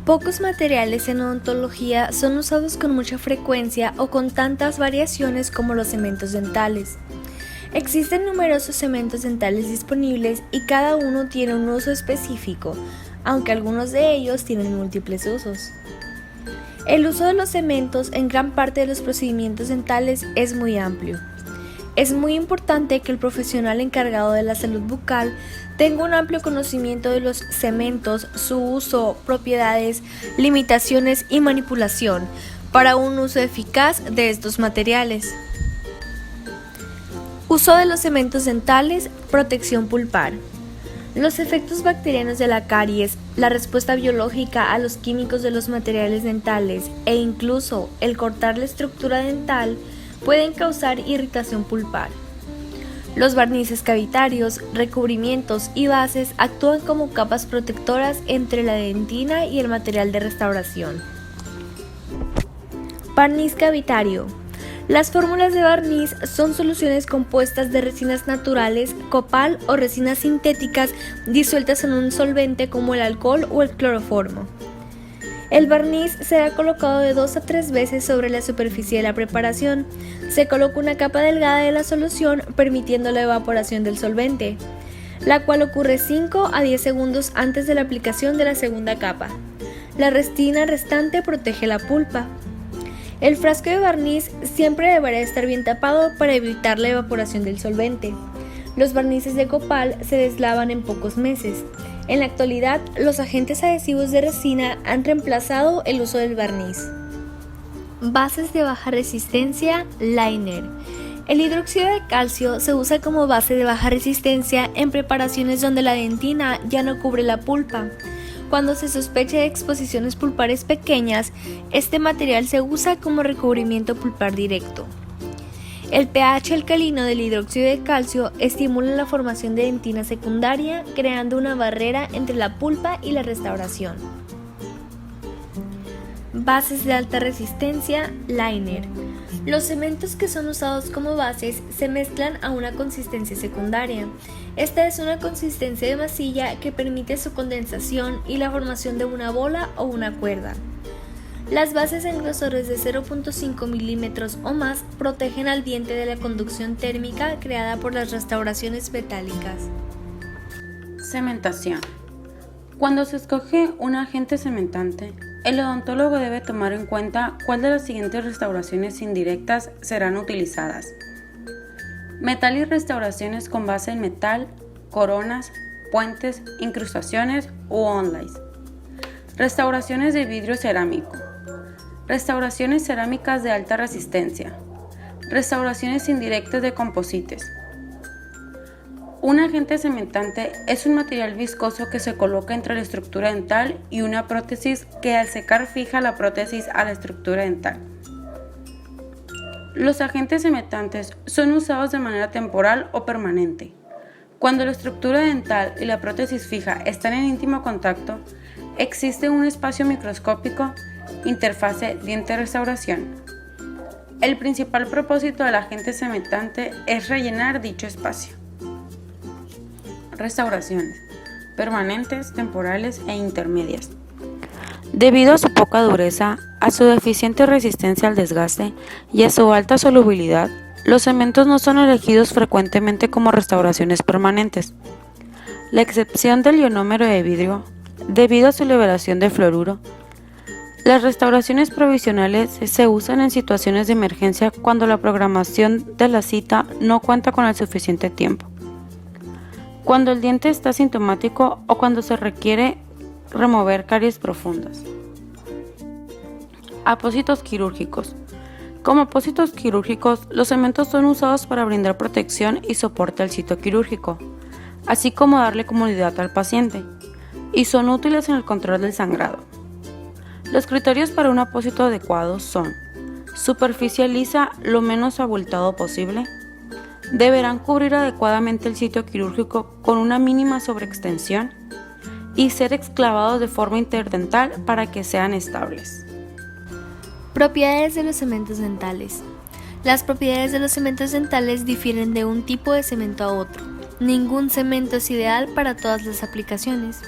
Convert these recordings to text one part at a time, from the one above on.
Pocos materiales en odontología son usados con mucha frecuencia o con tantas variaciones como los cementos dentales. Existen numerosos cementos dentales disponibles y cada uno tiene un uso específico, aunque algunos de ellos tienen múltiples usos. El uso de los cementos en gran parte de los procedimientos dentales es muy amplio. Es muy importante que el profesional encargado de la salud bucal tenga un amplio conocimiento de los cementos, su uso, propiedades, limitaciones y manipulación para un uso eficaz de estos materiales. Uso de los cementos dentales, protección pulpar. Los efectos bacterianos de la caries, la respuesta biológica a los químicos de los materiales dentales e incluso el cortar la estructura dental pueden causar irritación pulpar. Los barnices cavitarios, recubrimientos y bases actúan como capas protectoras entre la dentina y el material de restauración. Barniz cavitario. Las fórmulas de barniz son soluciones compuestas de resinas naturales, copal o resinas sintéticas disueltas en un solvente como el alcohol o el cloroformo. El barniz será colocado de 2 a 3 veces sobre la superficie de la preparación. Se coloca una capa delgada de la solución permitiendo la evaporación del solvente, la cual ocurre 5 a 10 segundos antes de la aplicación de la segunda capa. La resina restante protege la pulpa. El frasco de barniz siempre deberá estar bien tapado para evitar la evaporación del solvente. Los barnices de copal se deslavan en pocos meses. En la actualidad, los agentes adhesivos de resina han reemplazado el uso del barniz. Bases de baja resistencia, liner. El hidróxido de calcio se usa como base de baja resistencia en preparaciones donde la dentina ya no cubre la pulpa. Cuando se sospecha de exposiciones pulpares pequeñas, este material se usa como recubrimiento pulpar directo. El pH alcalino del hidróxido de calcio estimula la formación de dentina secundaria, creando una barrera entre la pulpa y la restauración. Bases de alta resistencia, liner. Los cementos que son usados como bases se mezclan a una consistencia secundaria. Esta es una consistencia de masilla que permite su condensación y la formación de una bola o una cuerda. Las bases en grosores de 0.5 milímetros o más protegen al diente de la conducción térmica creada por las restauraciones metálicas. Cementación. Cuando se escoge un agente cementante, el odontólogo debe tomar en cuenta cuál de las siguientes restauraciones indirectas serán utilizadas. Metal y restauraciones con base en metal, coronas, puentes, incrustaciones u onlays. Restauraciones de vidrio cerámico. Restauraciones cerámicas de alta resistencia. Restauraciones indirectas de composites. Un agente cementante es un material viscoso que se coloca entre la estructura dental y una prótesis que al secar fija la prótesis a la estructura dental. Los agentes cementantes son usados de manera temporal o permanente. Cuando la estructura dental y la prótesis fija están en íntimo contacto, existe un espacio microscópico, interfase diente-restauración. El principal propósito del agente cementante es rellenar dicho espacio. Restauraciones permanentes, temporales e intermedias. Debido a su poca dureza, a su deficiente resistencia al desgaste y a su alta solubilidad, los cementos no son elegidos frecuentemente como restauraciones permanentes. La excepción del ionómero de vidrio, debido a su liberación de fluoruro. Las restauraciones provisionales se usan en situaciones de emergencia cuando la programación de la cita no cuenta con el suficiente tiempo. Cuando el diente está sintomático o cuando se requiere remover caries profundas. Apósitos quirúrgicos. Como apósitos quirúrgicos, los cementos son usados para brindar protección y soporte al sitio quirúrgico, así como darle comodidad al paciente, y son útiles en el control del sangrado. Los criterios para un apósito adecuado son: superficie lisa lo menos abultado posible, deberán cubrir adecuadamente el sitio quirúrgico con una mínima sobreextensión y ser exclavados de forma interdental para que sean estables. Propiedades de los cementos dentales. Las propiedades de los cementos dentales difieren de un tipo de cemento a otro. Ningún cemento es ideal para todas las aplicaciones.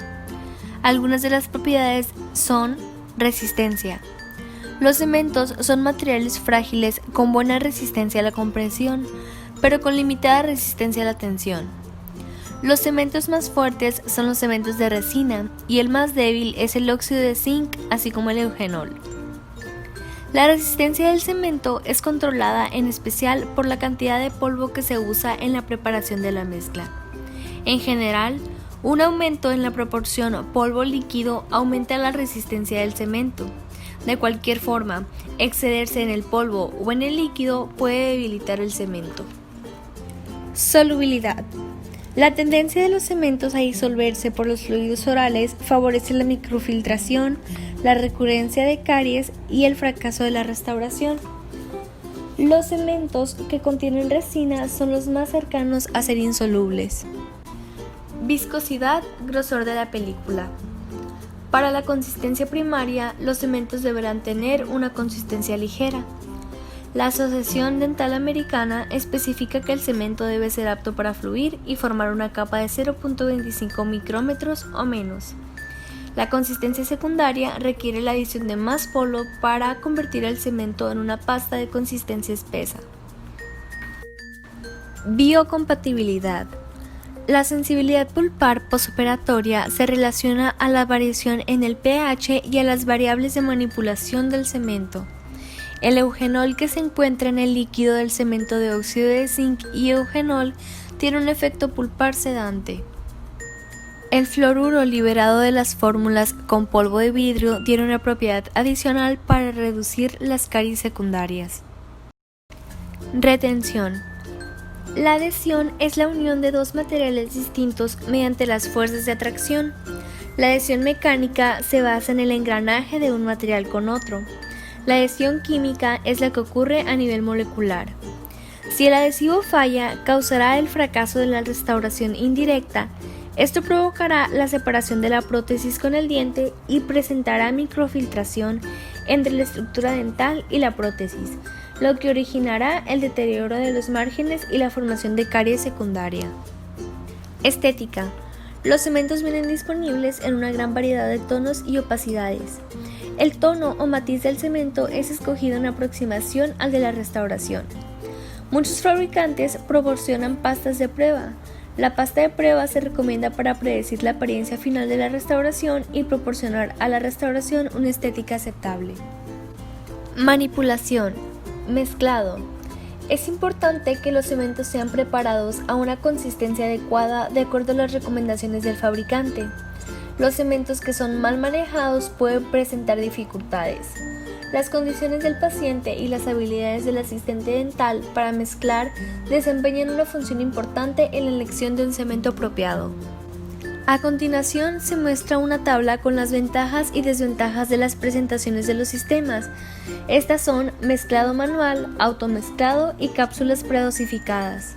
Algunas de las propiedades son resistencia. Los cementos son materiales frágiles con buena resistencia a la compresión, pero con limitada resistencia a la tensión. Los cementos más fuertes son los cementos de resina y el más débil es el óxido de zinc, así como el eugenol. La resistencia del cemento es controlada en especial por la cantidad de polvo que se usa en la preparación de la mezcla. En general, un aumento en la proporción polvo-líquido aumenta la resistencia del cemento. De cualquier forma, excederse en el polvo o en el líquido puede debilitar el cemento. Solubilidad. La tendencia de los cementos a disolverse por los fluidos orales favorece la microfiltración, la recurrencia de caries y el fracaso de la restauración. Los cementos que contienen resina son los más cercanos a ser insolubles. Viscosidad, grosor de la película. Para la consistencia primaria, los cementos deberán tener una consistencia ligera. La Asociación Dental Americana especifica que el cemento debe ser apto para fluir y formar una capa de 0.25 micrómetros o menos. La consistencia secundaria requiere la adición de más polvo para convertir el cemento en una pasta de consistencia espesa. Biocompatibilidad. La sensibilidad pulpar posoperatoria se relaciona a la variación en el pH y a las variables de manipulación del cemento. El eugenol que se encuentra en el líquido del cemento de óxido de zinc y eugenol tiene un efecto pulpar sedante. El fluoruro liberado de las fórmulas con polvo de vidrio tiene una propiedad adicional para reducir las caries secundarias. Retención. La adhesión es la unión de dos materiales distintos mediante las fuerzas de atracción. La adhesión mecánica se basa en el engranaje de un material con otro. La adhesión química es la que ocurre a nivel molecular. Si el adhesivo falla, causará el fracaso de la restauración indirecta. Esto provocará la separación de la prótesis con el diente y presentará microfiltración entre la estructura dental y la prótesis, lo que originará el deterioro de los márgenes y la formación de caries secundaria. Estética. Los cementos vienen disponibles en una gran variedad de tonos y opacidades. El tono o matiz del cemento es escogido en aproximación al de la restauración. Muchos fabricantes proporcionan pastas de prueba. La pasta de prueba se recomienda para predecir la apariencia final de la restauración y proporcionar a la restauración una estética aceptable. Manipulación. Mezclado. Es importante que los cementos sean preparados a una consistencia adecuada de acuerdo a las recomendaciones del fabricante. Los cementos que son mal manejados pueden presentar dificultades. Las condiciones del paciente y las habilidades del asistente dental para mezclar desempeñan una función importante en la elección de un cemento apropiado. A continuación se muestra una tabla con las ventajas y desventajas de las presentaciones de los sistemas. Estas son mezclado manual, automezclado y cápsulas predosificadas.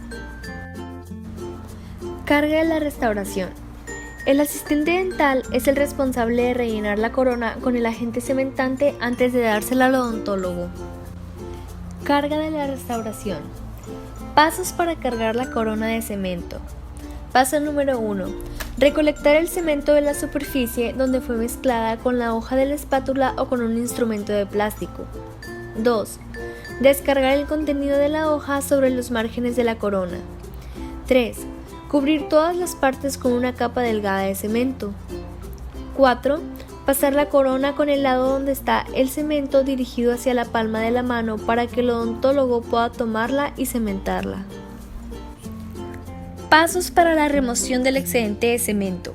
Carga de la restauración. El asistente dental es el responsable de rellenar la corona con el agente cementante antes de dársela al odontólogo. Carga de la restauración. Pasos para cargar la corona de cemento. Paso número 1. Recolectar el cemento de la superficie donde fue mezclada con la hoja de la espátula o con un instrumento de plástico. 2. Descargar el contenido de la hoja sobre los márgenes de la corona. 3. Cubrir todas las partes con una capa delgada de cemento. 4. Pasar la corona con el lado donde está el cemento dirigido hacia la palma de la mano para que el odontólogo pueda tomarla y cementarla. Pasos para la remoción del excedente de cemento.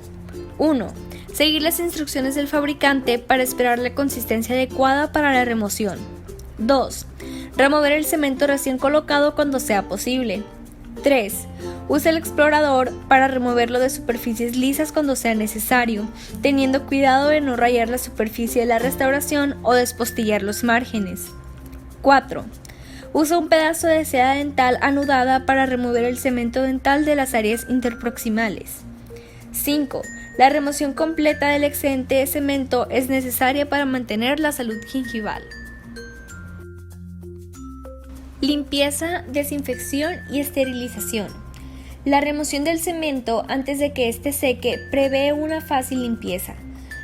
1. Seguir las instrucciones del fabricante para esperar la consistencia adecuada para la remoción. 2. Remover el cemento recién colocado cuando sea posible. 3. Usa el explorador para removerlo de superficies lisas cuando sea necesario, teniendo cuidado de no rayar la superficie de la restauración o despostillar los márgenes. 4. Usa un pedazo de seda dental anudada para remover el cemento dental de las áreas interproximales. 5. La remoción completa del excedente de cemento es necesaria para mantener la salud gingival. Limpieza, desinfección y esterilización. La remoción del cemento antes de que éste seque prevé una fácil limpieza.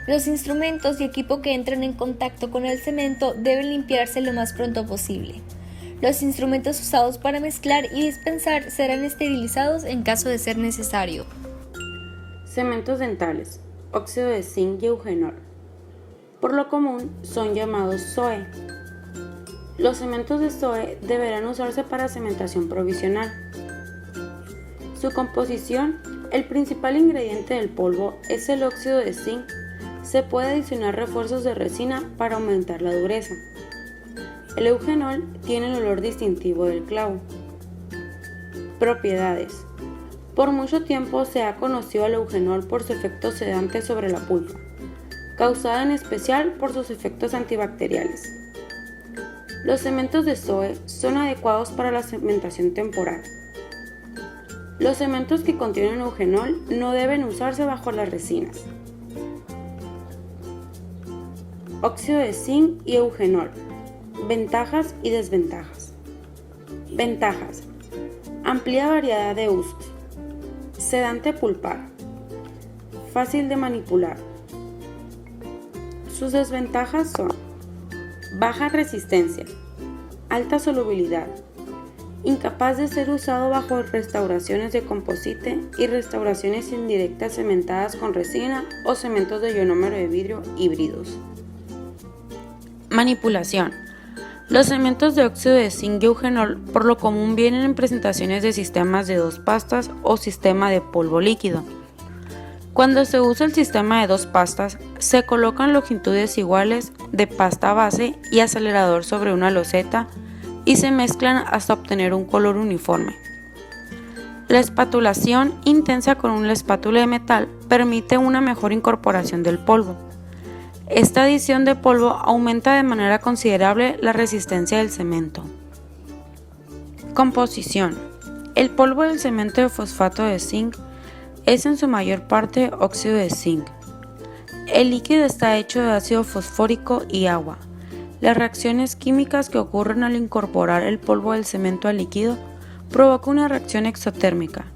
Los instrumentos y equipo que entren en contacto con el cemento deben limpiarse lo más pronto posible. Los instrumentos usados para mezclar y dispensar serán esterilizados en caso de ser necesario. Cementos dentales, óxido de zinc y eugenol. Por lo común son llamados SOE. Los cementos de SOE deberán usarse para cementación provisional. Su composición, el principal ingrediente del polvo es el óxido de zinc. Se puede adicionar refuerzos de resina para aumentar la dureza. El eugenol tiene el olor distintivo del clavo. Propiedades. Por mucho tiempo se ha conocido al eugenol por su efecto sedante sobre la pulpa, causada en especial por sus efectos antibacteriales. Los cementos de SOE son adecuados para la cementación temporal. Los cementos que contienen eugenol no deben usarse bajo las resinas. Óxido de zinc y eugenol. Ventajas y desventajas. Ventajas. Amplia variedad de usos. Sedante pulpar. Fácil de manipular. Sus desventajas son baja resistencia, alta solubilidad, incapaz de ser usado bajo restauraciones de composite y restauraciones indirectas cementadas con resina o cementos de ionómero de vidrio híbridos. Manipulación. Los cementos de óxido de zinc y eugenol por lo común vienen en presentaciones de sistemas de 2 pastas o sistema de polvo líquido. Cuando se usa el sistema de 2 pastas, se colocan longitudes iguales de pasta base y acelerador sobre una loseta y se mezclan hasta obtener un color uniforme. La espatulación intensa con una espátula de metal permite una mejor incorporación del polvo. Esta adición de polvo aumenta de manera considerable la resistencia del cemento. Composición. El polvo del cemento de fosfato de zinc es en su mayor parte óxido de zinc. El líquido está hecho de ácido fosfórico y agua. Las reacciones químicas que ocurren al incorporar el polvo del cemento al líquido provocan una reacción exotérmica.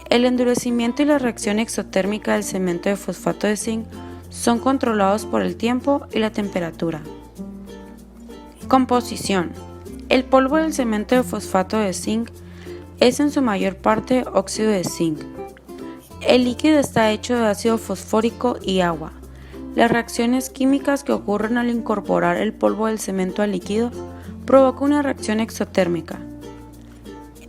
El endurecimiento y la reacción exotérmica del cemento de fosfato de zinc son controlados por el tiempo y la temperatura. Composición. El polvo del cemento de fosfato de zinc es en su mayor parte óxido de zinc. El líquido está hecho de ácido fosfórico y agua. Las reacciones químicas que ocurren al incorporar el polvo del cemento al líquido provocan una reacción exotérmica.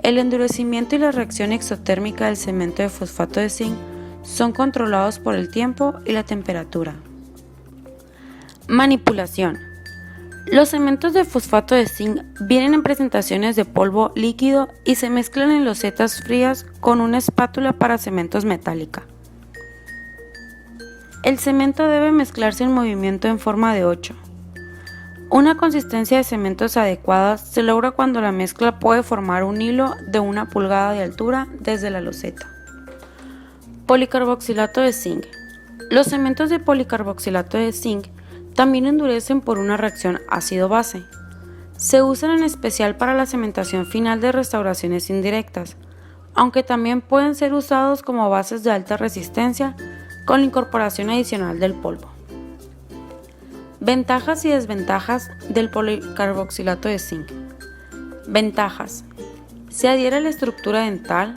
El endurecimiento y la reacción exotérmica del cemento de fosfato de zinc son controlados por el tiempo y la temperatura. Manipulación. Los cementos de fosfato de zinc vienen en presentaciones de polvo líquido y se mezclan en losetas frías con una espátula para cementos metálica. El cemento debe mezclarse en movimiento en forma de 8. Una consistencia de cementos adecuada se logra cuando la mezcla puede formar un hilo de 1 pulgada de altura desde la loseta. Policarboxilato de zinc. Los cementos de policarboxilato de zinc también endurecen por una reacción ácido-base. Se usan en especial para la cementación final de restauraciones indirectas, aunque también pueden ser usados como bases de alta resistencia con la incorporación adicional del polvo. Ventajas y desventajas del policarboxilato de zinc. Ventajas. Se adhiere a la estructura dental.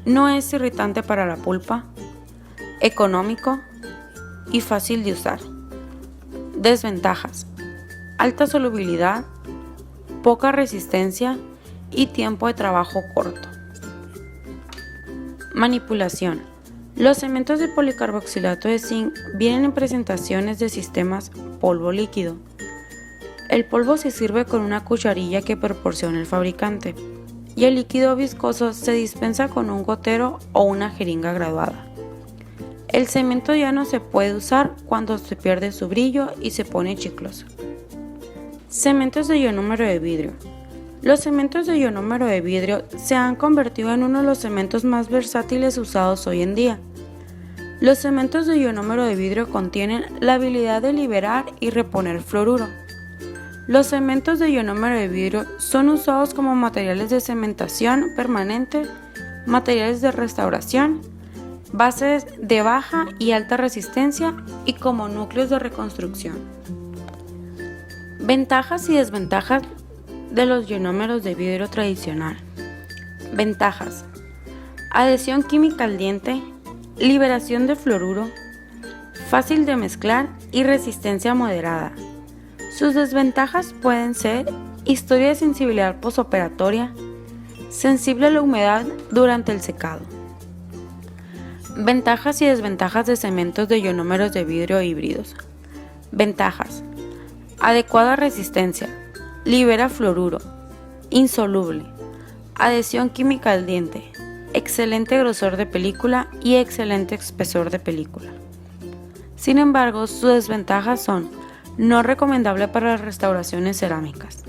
No es irritante para la pulpa, económico y fácil de usar. Desventajas: alta solubilidad, poca resistencia y tiempo de trabajo corto. Manipulación. Los cementos de policarboxilato de zinc vienen en presentaciones de sistemas polvo líquido. El polvo se sirve con una cucharilla que proporciona el fabricante, y el líquido viscoso se dispensa con un gotero o una jeringa graduada. El cemento ya no se puede usar cuando se pierde su brillo y se pone chicloso. Cementos de ionómero de vidrio. Los cementos de ionómero de vidrio se han convertido en uno de los cementos más versátiles usados hoy en día. Los cementos de ionómero de vidrio contienen la habilidad de liberar y reponer fluoruro. Los cementos de ionómero de vidrio son usados como materiales de cementación permanente, materiales de restauración, bases de baja y alta resistencia y como núcleos de reconstrucción. Ventajas y desventajas de los ionómeros de vidrio tradicional. Ventajas: adhesión química al diente, liberación de fluoruro, fácil de mezclar y resistencia moderada. Sus desventajas pueden ser historia de sensibilidad posoperatoria, sensible a la humedad durante el secado. Ventajas y desventajas de cementos de ionómeros de vidrio híbridos. Ventajas: adecuada resistencia, libera fluoruro, insoluble, adhesión química al diente, excelente grosor de película y excelente espesor de película. Sin embargo, sus desventajas son no recomendable para las restauraciones cerámicas.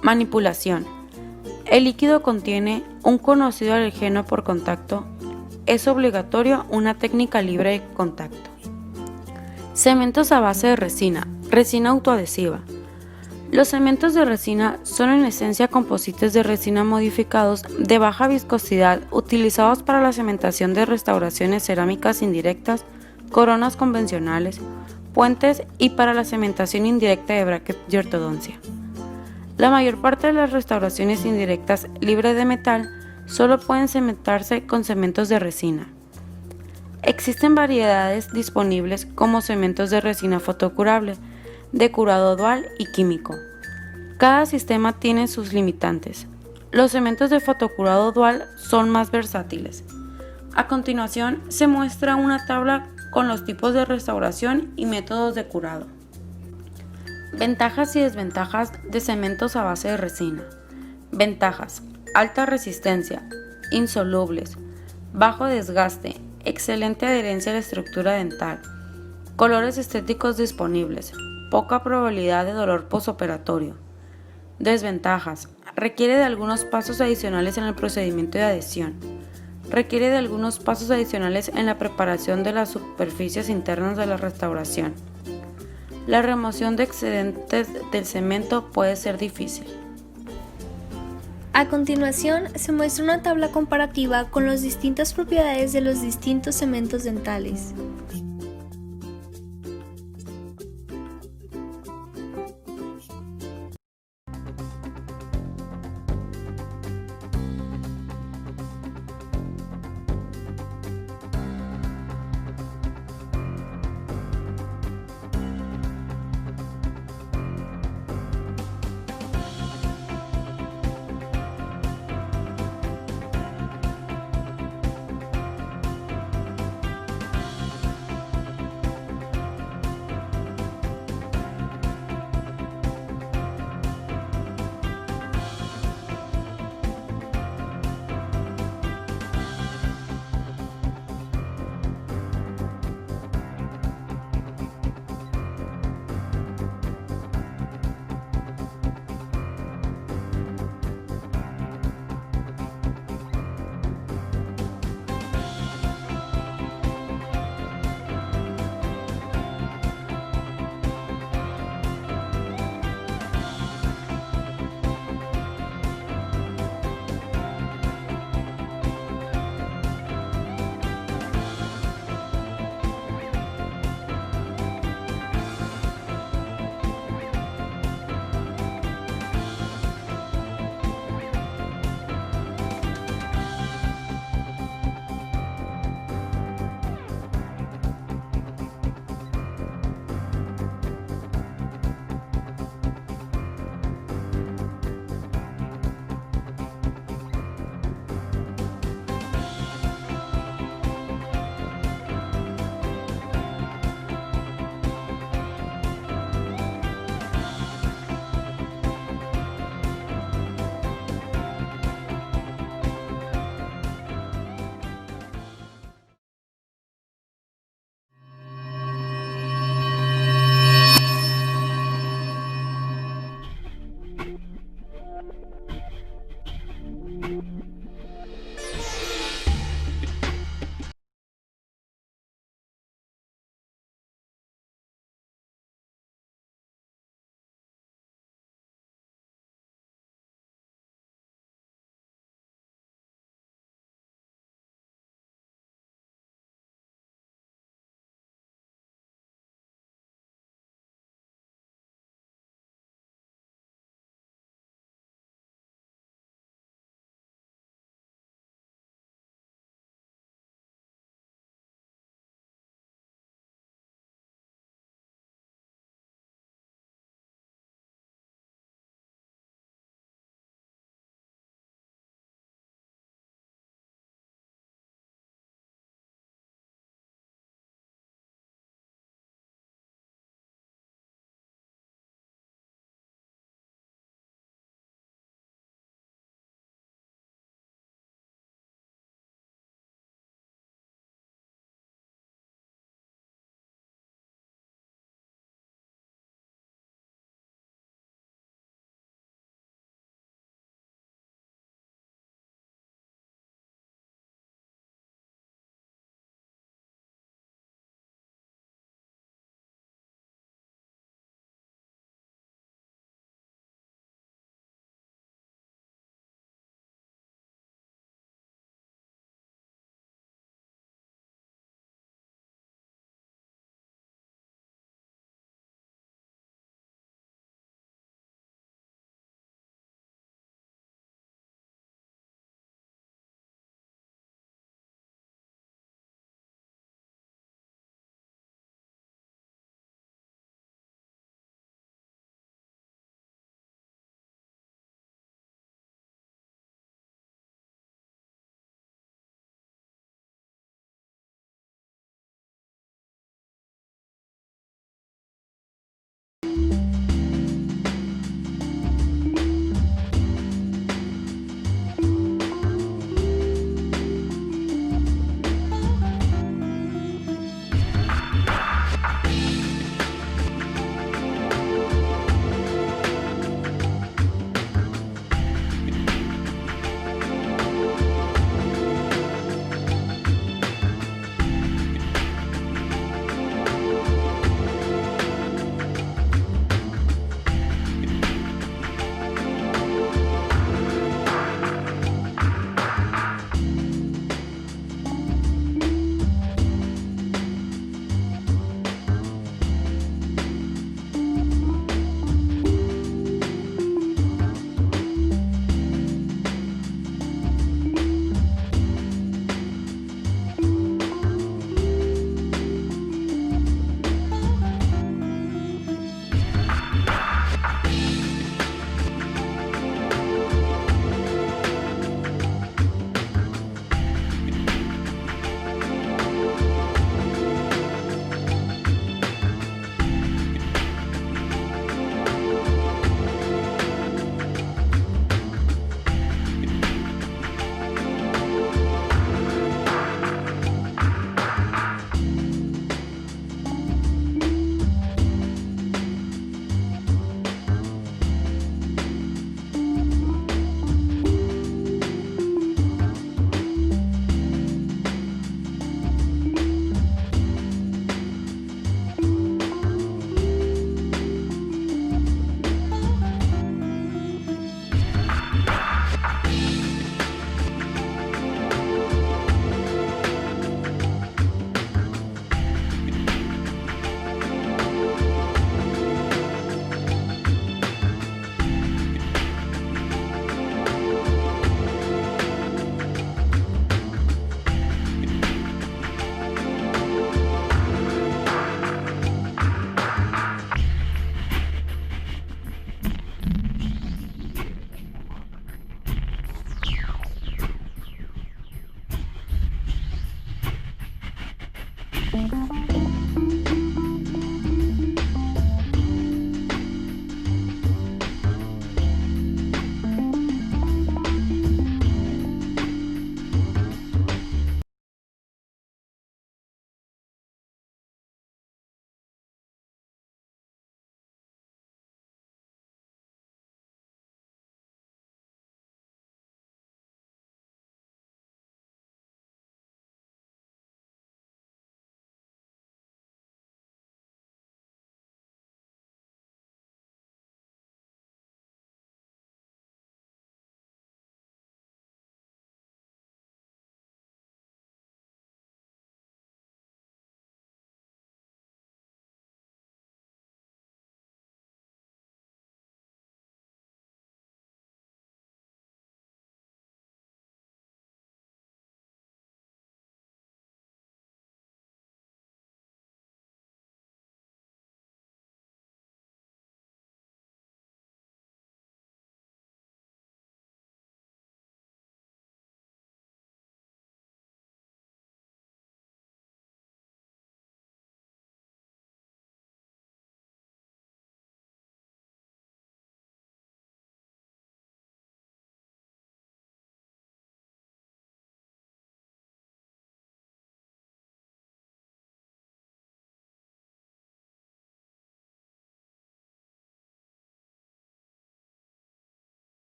Manipulación: el líquido contiene un conocido alergeno por contacto. Es obligatorio una técnica libre de contacto. Cementos a base de resina, resina autoadhesiva. Los cementos de resina son en esencia composites de resina modificados de baja viscosidad utilizados para la cementación de restauraciones cerámicas indirectas, coronas convencionales, puentes y para la cementación indirecta de brackets y ortodoncia. La mayor parte de las restauraciones indirectas libres de metal solo pueden cementarse con cementos de resina. Existen variedades disponibles como cementos de resina fotocurable, de curado dual y químico. Cada sistema tiene sus limitantes. Los cementos de fotocurado dual son más versátiles. A continuación se muestra una tabla con los tipos de restauración y métodos de curado. Ventajas y desventajas de cementos a base de resina. Ventajas: alta resistencia, insolubles, bajo desgaste, excelente adherencia a la estructura dental, colores estéticos disponibles, poca probabilidad de dolor posoperatorio. Desventajas: requiere de algunos pasos adicionales en el procedimiento de adhesión. Requiere de algunos pasos adicionales en la preparación de las superficies internas de la restauración. La remoción de excedentes del cemento puede ser difícil. A continuación, se muestra una tabla comparativa con las distintas propiedades de los distintos cementos dentales.